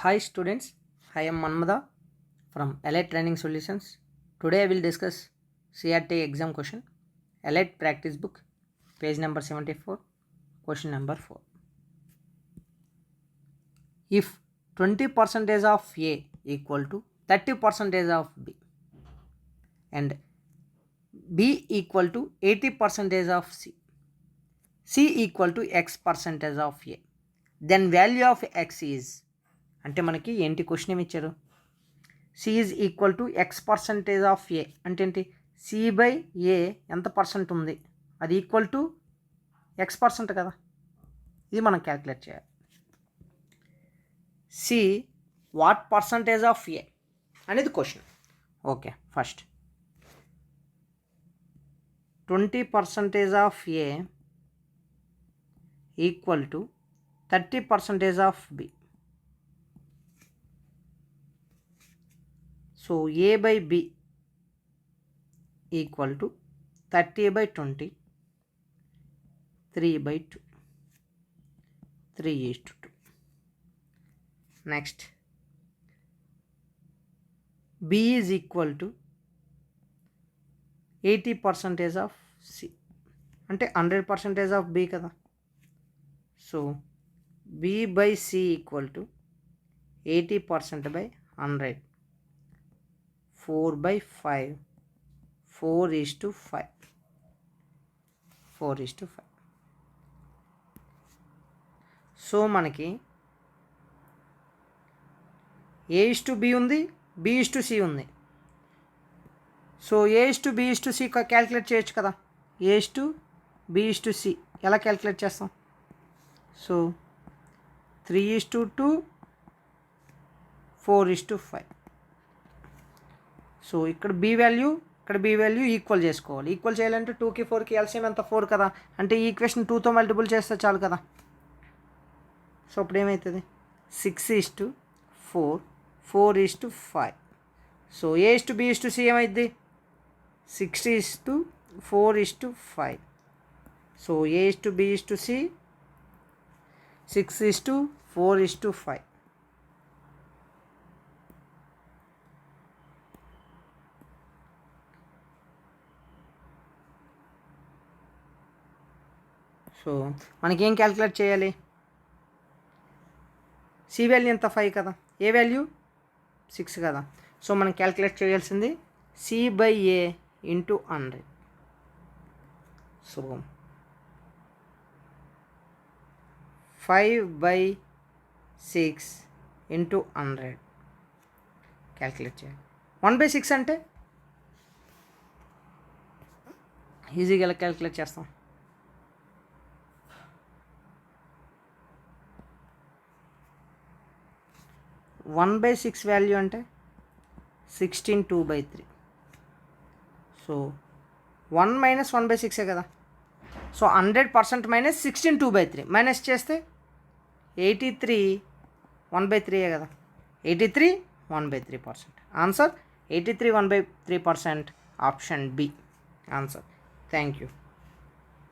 Hi students, I am Manmada from Elite Training Solutions. Today I will discuss CRT exam question, Elite practice book, page number 74, question number 4. If 20% of A equal to 30% of B and B equal to 80% of C, C equal to X percentage of A, then value of X is అంటే మనకి ఏంటి question ఏమి ఇచ్చారు C is equal to X percentage of A అంటే ఏంటి C by ఏ ఎంత percent ఉంది అది ఈక్వల్ టు ఎక్స్ పర్సెంట్ కదా ఇది మనం క్యాలిక్యులేట్ చేయాలి C what percentage of A అనేది question okay first 20% of A equal to 30% of B so A by B equal to 30 by 20, 3 by 2, 3 is to 2. Next, B is equal to 80% of C. అంటే 100% of B కదా. So B by C equal to 80% by 100. 4 by 5, 4 is to 5, 4 is to 5. So మనకి A is to B ఉంది, B is to C ఉంది. So A is to B is to C calculate చేయొచ్చు కదా. A is to B is to C ఎలా calculate చేస్తాం so 3 is to 2, 4 is to 5. So ఇక్కడ B value equal చేసుకోవాలి. Equal చేయాలంటే 2కి 4కి ఎల్సిఎం ఎంత 4 కదా, అంటే ఈ ఈక్వేషన్ 2తో మల్టిపుల్ చేస్తే చాలు కదా. సో అప్పుడు ఏమవుతుంది 6:4, 4:5. సో A:B:C ఏమైంది 6:4:5. So A:B:C 6:4:5. సో మనకేం క్యాలిక్యులేట్ చేయాలి సి వాల్యూ ఎంత 5 కదా, ఏ వాల్యూ 6 కదా. సో మనం క్యాలిక్యులేట్ చేయాల్సింది C by A into 100. So 5/6 into 100 calculate చేయాలి. 1/6 అంటే ఈజీగా ఎలా క్యాలిక్యులేట్ చేస్తాం 1/6 వాల్యూ అంటే 16 2/3. సో 1 మైనస్ 1/6 కదా. సో 100% మైనస్ 16 2/3 మైనస్ చేస్తే 83 1/3 కదా. 83 1/3%. Answer 83 1/3%, option B answer. Thank you.